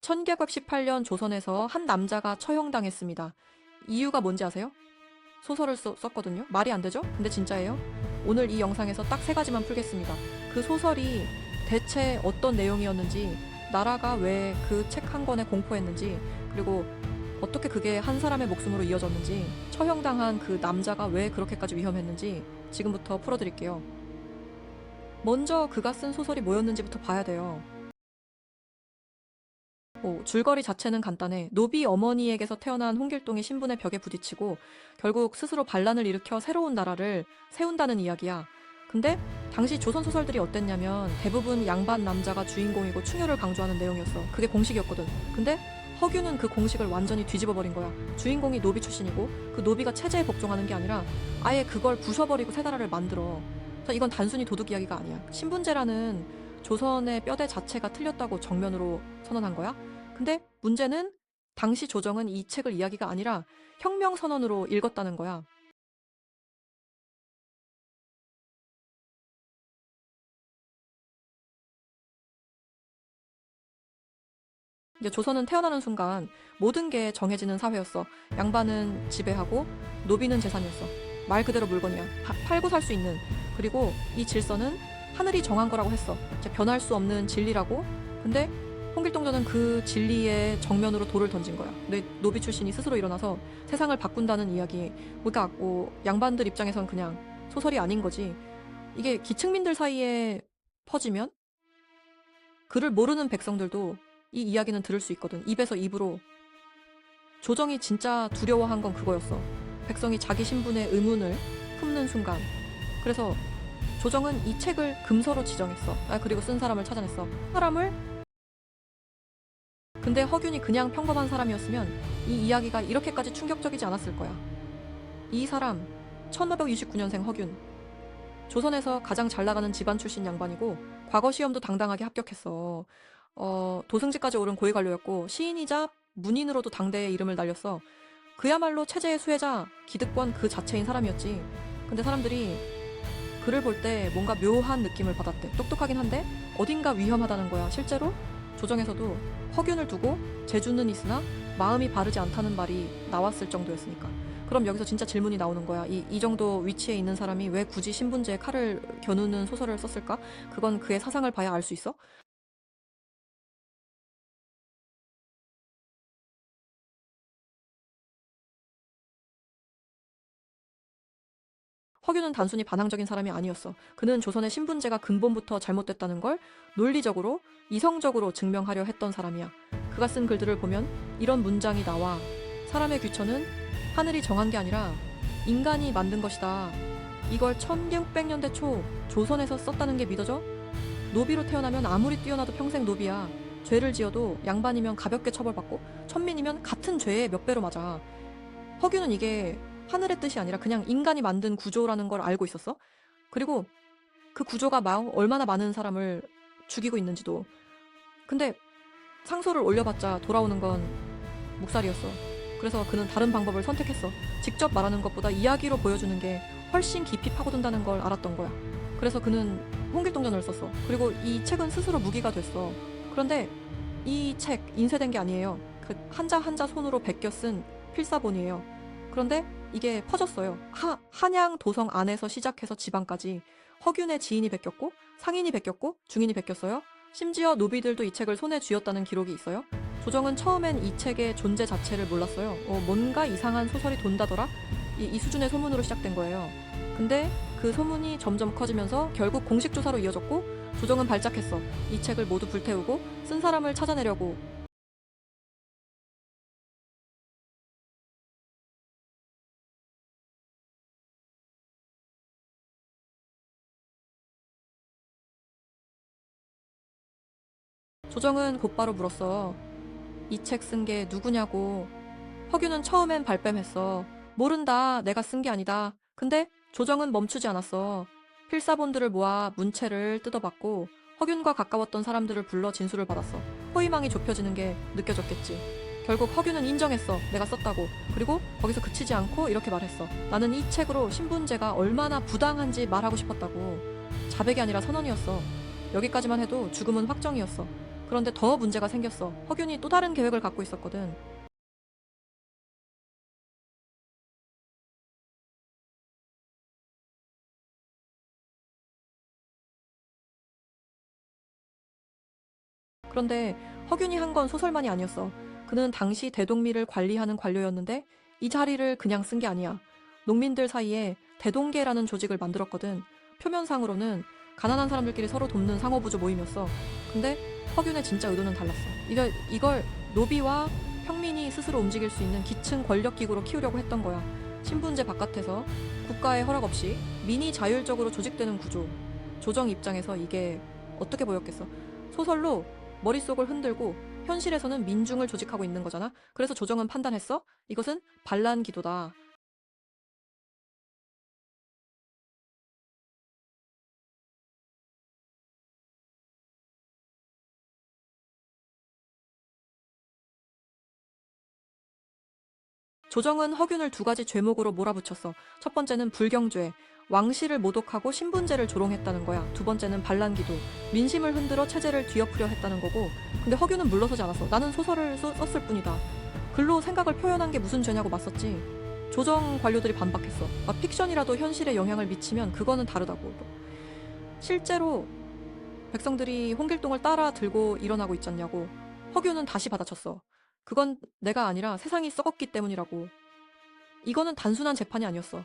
1918년 조선에서 한 남자가 처형당했습니다. 이유가 뭔지 아세요? 소설을 썼거든요. 말이 안 되죠? 근데 진짜예요. 오늘 이 영상에서 딱 3가지만 풀겠습니다. 그 소설이 대체 어떤 내용이었는지, 나라가 왜 그 책 한 권에 공포했는지, 그리고 어떻게 그게 한 사람의 목숨으로 이어졌는지, 처형당한 그 남자가 왜 그렇게까지 위험했는지 지금부터 풀어드릴게요. 먼저 그가 쓴 소설이 뭐였는지부터 봐야 돼요. 줄거리 자체는 간단해. 노비 어머니에게서 태어난 홍길동이 신분의 벽에 부딪히고 결국 스스로 반란을 일으켜 새로운 나라를 세운다는 이야기야. 근데 당시 조선 소설들이 어땠냐면 대부분 양반 남자가 주인공이고 충효를 강조하는 내용이었어. 그게 공식이었거든. 근데 허균은 그 공식을 완전히 뒤집어버린 거야. 주인공이 노비 출신이고 그 노비가 체제에 복종하는 게 아니라 아예 그걸 부숴버리고 새 나라를 만들어. 그래서 이건 단순히 도둑 이야기가 아니야. 신분제라는 조선의 뼈대 자체가 틀렸다고 정면으로 선언한 거야. 근데 문제는 당시 조정은 이 책을 이야기가 아니라 혁명선언으로 읽었다는 거야. 이제 조선은 태어나는 순간 모든 게 정해지는 사회였어. 양반은 지배하고 노비는 재산이었어. 말 그대로 물건이야. 팔고 살 수 있는. 그리고 이 질서는 하늘이 정한 거라고 했어. 이제 변할 수 없는 진리라고. 근데 홍길동전은 그 진리의 정면으로 돌을 던진 거야. 근데 노비 출신이 스스로 일어나서 세상을 바꾼다는 이야기. 그러니까 양반들 입장에선 그냥 소설이 아닌 거지. 이게 기층민들 사이에 퍼지면 그를 모르는 백성들도 이 이야기는 들을 수 있거든. 입에서 입으로. 조정이 진짜 두려워한 건 그거였어. 백성이 자기 신분의 의문을 품는 순간. 그래서 조정은 이 책을 금서로 지정했어. 그리고 쓴 사람을 찾아냈어. 근데 허균이 그냥 평범한 사람이었으면 이 이야기가 이렇게까지 충격적이지 않았을 거야. 이 사람 1529년생 허균. 조선에서 가장 잘 나가는 집안 출신 양반이고 과거 시험도 당당하게 합격했어. 도승지까지 오른 고위관료였고 시인이자 문인으로도 당대에 이름을 날렸어. 그야말로 체제의 수혜자, 기득권 그 자체인 사람이었지. 근데 사람들이 그를 볼 때 뭔가 묘한 느낌을 받았대. 똑똑하긴 한데 어딘가 위험하다는 거야. 실제로 조정에서도 허균을 두고 재주는 있으나 마음이 바르지 않다는 말이 나왔을 정도였으니까. 그럼 여기서 진짜 질문이 나오는 거야. 이 정도 위치에 있는 사람이 왜 굳이 신분제에 칼을 겨누는 소설을 썼을까? 그건 그의 사상을 봐야 알 수 있어? 허균은 단순히 반항적인 사람이 아니었어. 그는 조선의 신분제가 근본부터 잘못됐다는 걸 논리적으로, 이성적으로 증명하려 했던 사람이야. 그가 쓴 글들을 보면 이런 문장이 나와. 사람의 귀천은 하늘이 정한 게 아니라 인간이 만든 것이다. 이걸 1600년대 초 조선에서 썼다는 게 믿어져? 노비로 태어나면 아무리 뛰어나도 평생 노비야. 죄를 지어도 양반이면 가볍게 처벌받고 천민이면 같은 죄에 몇 배로 맞아. 허균은 이게 하늘의 뜻이 아니라 그냥 인간이 만든 구조라는 걸 알고 있었어. 그리고 그 구조가 얼마나 많은 사람을 죽이고 있는지도. 근데 상소를 올려봤자 돌아오는 건 묵살이었어. 그래서 그는 다른 방법을 선택했어. 직접 말하는 것보다 이야기로 보여주는 게 훨씬 깊이 파고든다는 걸 알았던 거야. 그래서 그는 홍길동전을 썼어. 그리고 이 책은 스스로 무기가 됐어. 그런데 이 책 인쇄된 게 아니에요. 그 한자 한자 손으로 베껴 쓴 필사본이에요. 그런데 이게 퍼졌어요. 한양 도성 안에서 시작해서 지방까지 허균의 지인이 베꼈고 상인이 베꼈고 중인이 베꼈어요. 심지어 노비들도 이 책을 손에 쥐었다는 기록이 있어요. 조정은 처음엔 이 책의 존재 자체를 몰랐어요. 뭔가 이상한 소설이 돈다더라? 이 수준의 소문으로 시작된 거예요. 근데 그 소문이 점점 커지면서 결국 공식 조사로 이어졌고 조정은 발작했어. 이 책을 모두 불태우고 쓴 사람을 찾아내려고. 조정은 곧바로 물었어. 이 책 쓴 게 누구냐고. 허균은 처음엔 발뺌했어. 모른다. 내가 쓴 게 아니다. 근데 조정은 멈추지 않았어. 필사본들을 모아 문체를 뜯어봤고 허균과 가까웠던 사람들을 불러 진술을 받았어. 호위망이 좁혀지는 게 느껴졌겠지. 결국 허균은 인정했어. 내가 썼다고. 그리고 거기서 그치지 않고 이렇게 말했어. 나는 이 책으로 신분제가 얼마나 부당한지 말하고 싶었다고. 자백이 아니라 선언이었어. 여기까지만 해도 죽음은 확정이었어. 그런데 더 문제가 생겼어. 허균이 또 다른 계획을 갖고 있었거든. 그런데 허균이 한 건 소설만이 아니었어. 그는 당시 대동미를 관리하는 관료였는데 이 자리를 그냥 쓴 게 아니야. 농민들 사이에 대동계라는 조직을 만들었거든. 표면상으로는 가난한 사람들끼리 서로 돕는 상호부조 모임이었어. 근데 허균의 진짜 의도는 달랐어. 이걸 노비와 평민이 스스로 움직일 수 있는 기층 권력기구로 키우려고 했던 거야. 신분제 바깥에서 국가의 허락 없이 민이 자율적으로 조직되는 구조. 조정 입장에서 이게 어떻게 보였겠어? 소설로 머릿속을 흔들고 현실에서는 민중을 조직하고 있는 거잖아. 그래서 조정은 판단했어. 이것은 반란 기도다. 조정은 허균을 두 가지 죄목으로 몰아붙였어. 첫 번째는 불경죄, 왕실을 모독하고 신분제를 조롱했다는 거야. 두 번째는 반란기도, 민심을 흔들어 체제를 뒤엎으려 했다는 거고. 근데 허균은 물러서지 않았어. 나는 소설을 썼을 뿐이다. 글로 생각을 표현한 게 무슨 죄냐고 맞섰지. 조정 관료들이 반박했어. 픽션이라도 현실에 영향을 미치면 그거는 다르다고. 실제로 백성들이 홍길동을 따라 들고 일어나고 있잖냐고. 허균은 다시 받아쳤어. 그건 내가 아니라 세상이 썩었기 때문이라고. 이거는 단순한 재판이 아니었어.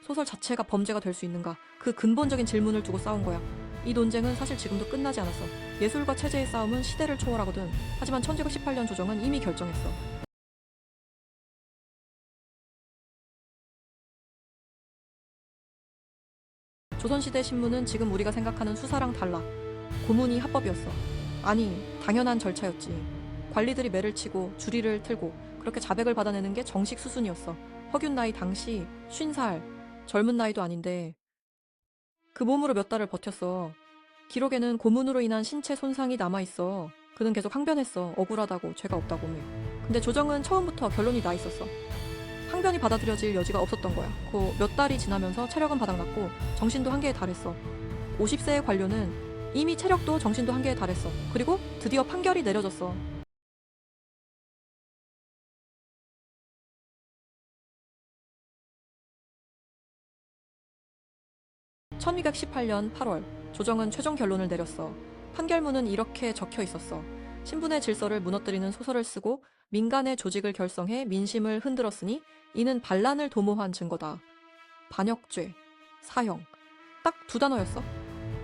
소설 자체가 범죄가 될 수 있는가? 그 근본적인 질문을 두고 싸운 거야. 이 논쟁은 사실 지금도 끝나지 않았어. 예술과 체제의 싸움은 시대를 초월하거든. 하지만 1918년 조정은 이미 결정했어. 조선시대 신문은 지금 우리가 생각하는 수사랑 달라. 고문이 합법이었어. 아니, 당연한 절차였지. 관리들이 매를 치고 주리를 틀고 그렇게 자백을 받아내는 게 정식 수순이었어. 허균 나이 당시 50살, 젊은 나이도 아닌데 그 몸으로 몇 달을 버텼어. 기록에는 고문으로 인한 신체 손상이 남아있어. 그는 계속 항변했어. 억울하다고, 죄가 없다고. 근데 조정은 처음부터 결론이 나 있었어. 항변이 받아들여질 여지가 없었던 거야. 그 몇 달이 지나면서 체력은 바닥났고 정신도 한계에 달했어. 50세의 관료는 이미 체력도 정신도 한계에 달했어. 그리고 드디어 판결이 내려졌어. 1218년 8월 조정은 최종 결론을 내렸어. 판결문은 이렇게 적혀 있었어. 신분의 질서를 무너뜨리는 소설을 쓰고 민간의 조직을 결성해 민심을 흔들었으니 이는 반란을 도모한 증거다. 반역죄, 사형. 딱 두 단어였어.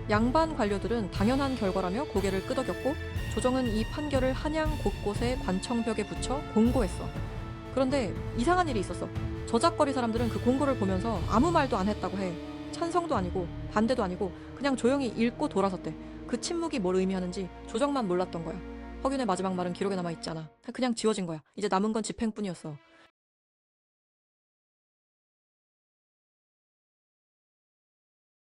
양반 관료들은 당연한 결과라며 고개를 끄덕였고 조정은 이 판결을 한양 곳곳에 관청벽에 붙여 공고했어. 그런데 이상한 일이 있었어. 저작거리 사람들은 그 공고를 보면서 아무 말도 안 했다고 해. 찬성도 아니고 반대도 아니고 그냥 조용히 읽고 돌아섰대. 그 침묵이 뭘 의미하는지 조정만 몰랐던 거야. 허균의 마지막 말은 기록에 남아있지 않아. 그냥 지워진 거야. 이제 남은 건 집행뿐이었어.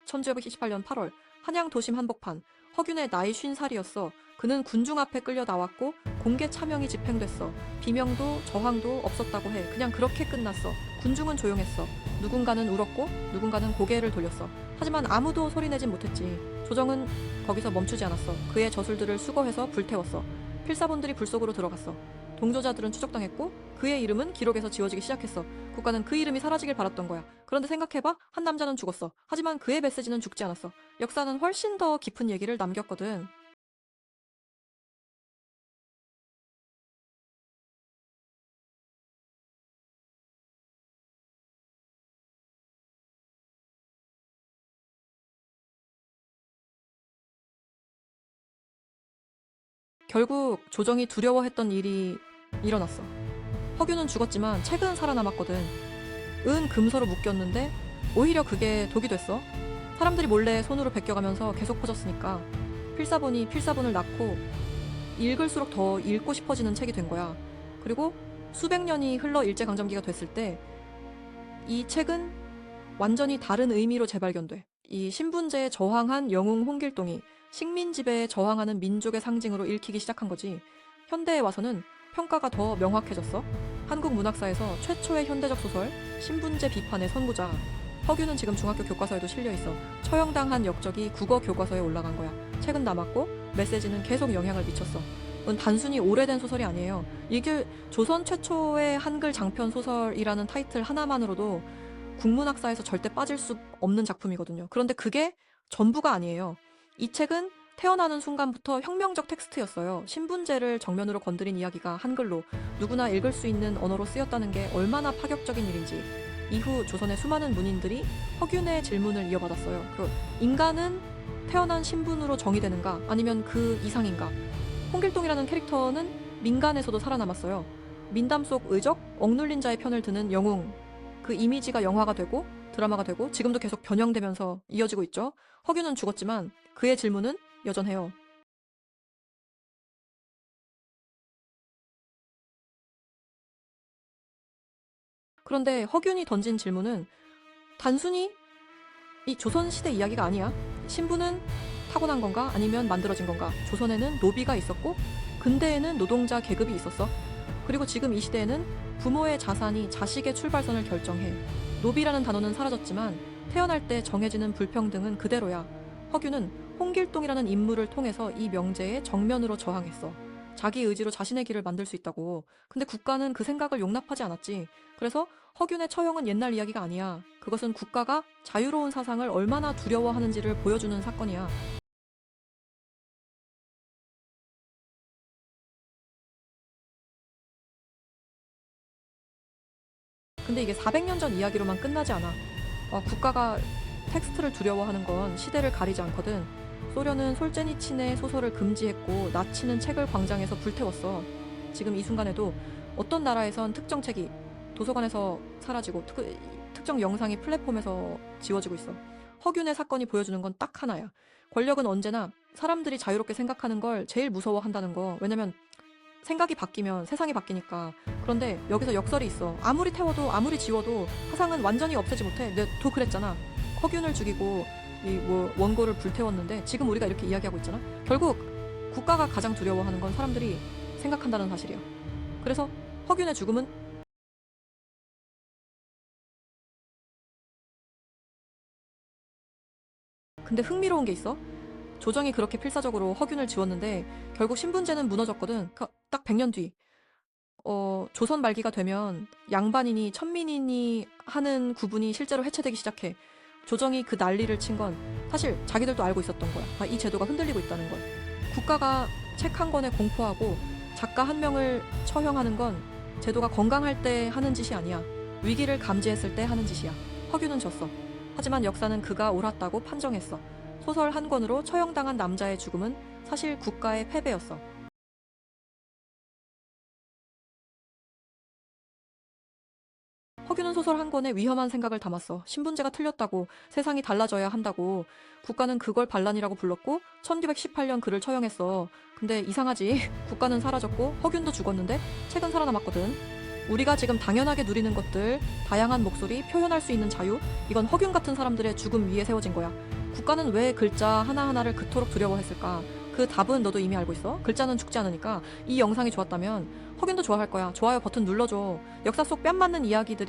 1928년 8월 한양 도심 한복판. 허균의 나이 50살이었어. 그는 군중 앞에 끌려 나왔고 공개 차명이 집행됐어. 비명도 저항도 없었다고 해. 그냥 그렇게 끝났어. 군중은 조용했어. 누군가는 울었고 누군가는 고개를 돌렸어. 하지만 아무도 소리내진 못했지. 조정은 거기서 멈추지 않았어. 그의 저술들을 수거해서 불태웠어. 필사본들이 불 속으로 들어갔어. 동조자들은 추적당했고 그의 이름은 기록에서 지워지기 시작했어. 국가는 그 이름이 사라지길 바랐던 거야. 그런데 생각해봐. 한 남자는 죽었어. 하지만 그의 메시지는 죽지 않았어. 역사는 훨씬 더 깊은 얘기를 남겼거든. 결국 조정이 두려워했던 일이 일어났어. 허균은 죽었지만 책은 살아남았거든. 은 금서로 묶였는데 오히려 그게 독이 됐어. 사람들이 몰래 손으로 베껴가면서 계속 퍼졌으니까 필사본이 필사본을 낳고 읽을수록 더 읽고 싶어지는 책이 된 거야. 그리고 수백 년이 흘러 일제강점기가 됐을 때 이 책은 완전히 다른 의미로 재발견돼. 이 신분제에 저항한 영웅 홍길동이 식민 지배에 저항하는 민족의 상징으로 읽히기 시작한 거지. 현대에 와서는 평가가 더 명확해졌어. 한국 문학사에서 최초의 현대적 소설 신분제 비판의 선구자. 허균은 지금 중학교 교과서에도 실려 있어. 처형당한 역적이 국어 교과서에 올라간 거야. 책은 남았고 메시지는 계속 영향을 미쳤어. 이건 단순히 오래된 소설이 아니에요. 이게 조선 최초의 한글 장편 소설이라는 타이틀 하나만으로도 국문학사에서 절대 빠질 수 없는 작품이거든요. 그런데 그게 전부가 아니에요. 이 책은 태어나는 순간부터 혁명적 텍스트였어요. 신분제를 정면으로 건드린 이야기가 한글로 누구나 읽을 수 있는 언어로 쓰였다는 게 얼마나 파격적인 일인지 이후 조선의 수많은 문인들이 허균의 질문을 이어받았어요. 인간은 태어난 신분으로 정의되는가 아니면 그 이상인가? 홍길동이라는 캐릭터는 민간에서도 살아남았어요. 민담 속 의적, 억눌린 자의 편을 드는 영웅. 그 이미지가 영화가 되고 드라마가 되고 지금도 계속 변형되면서 이어지고 있죠. 허균은 죽었지만 그의 질문은 여전해요. 그런데 허균이 던진 질문은 단순히 이 조선시대 이야기가 아니야. 신분은 타고난 건가 아니면 만들어진 건가. 조선에는 노비가 있었고 근대에는 노동자 계급이 있었어. 그리고 지금 이 시대에는 부모의 자산이 자식의 출발선을 결정해. 노비라는 단어는 사라졌지만 태어날 때 정해지는 불평등은 그대로야. 허균은 홍길동이라는 인물을 통해서 이 명제에 정면으로 저항했어. 자기 의지로 자신의 길을 만들 수 있다고. 근데 국가는 그 생각을 용납하지 않았지. 그래서 허균의 처형은 옛날 이야기가 아니야. 그것은 국가가 자유로운 사상을 얼마나 두려워하는지를 보여주는 사건이야. 근데 이게 400년 전 이야기로만 끝나지 않아. 국가가 텍스트를 두려워하는 건 시대를 가리지 않거든. 소련은 솔제니친의 소설을 금지했고 나치는 책을 광장에서 불태웠어. 지금 이 순간에도 어떤 나라에선 특정 책이 도서관에서 사라지고 특정 영상이 플랫폼에서 지워지고 있어. 허균의 사건이 보여주는 건 딱 하나야. 권력은 언제나 사람들이 자유롭게 생각하는 걸 제일 무서워한다는 거. 왜냐면 생각이 바뀌면 세상이 바뀌니까. 그런데 여기서 역설이 있어. 아무리 태워도 아무리 지워도 화상은 완전히 없애지 못해. 내도 그랬잖아. 허균을 죽이고 원고를 불태웠는데 지금 우리가 이렇게 이야기하고 있잖아. 결국 국가가 가장 두려워하는 건 사람들이 생각한다는 사실이야. 그래서 허균의 죽음은 근데 흥미로운 게 있어. 조정이 그렇게 필사적으로 허균을 지웠는데 결국 신분제는 무너졌거든. 딱 100년 뒤. 조선 말기가 되면 양반이니 천민이니 하는 구분이 실제로 해체되기 시작해. 조정이 그 난리를 친 건 사실 자기들도 알고 있었던 거야. 이 제도가 흔들리고 있다는 걸. 국가가 책 한 권에 공포하고 작가 한 명을 처형하는 건 제도가 건강할 때 하는 짓이 아니야. 위기를 감지했을 때 하는 짓이야. 허균은 졌어. 하지만 역사는 그가 옳았다고 판정했어. 소설 한 권으로 처형당한 남자의 죽음은 사실 국가의 패배였어. 허균은 소설 한 권에 위험한 생각을 담았어. 신분제가 틀렸다고, 세상이 달라져야 한다고. 국가는 그걸 반란이라고 불렀고 1918년 그를 처형했어. 근데 이상하지. 국가는 사라졌고 허균도 죽었는데 책은 살아남았거든. 우리가 지금 당연하게 누리는 것들, 다양한 목소리, 표현할 수 있는 자유, 이건 허균 같은 사람들의 죽음 위에 세워진 거야. 국가는 왜 글자 하나하나를 그토록 두려워했을까? 그 답은 너도 이미 알고 있어. 글자는 죽지 않으니까. 이 영상이 좋았다면 허균도 좋아할 거야. 좋아요 버튼 눌러줘. 역사 속 뺨 맞는 이야기들이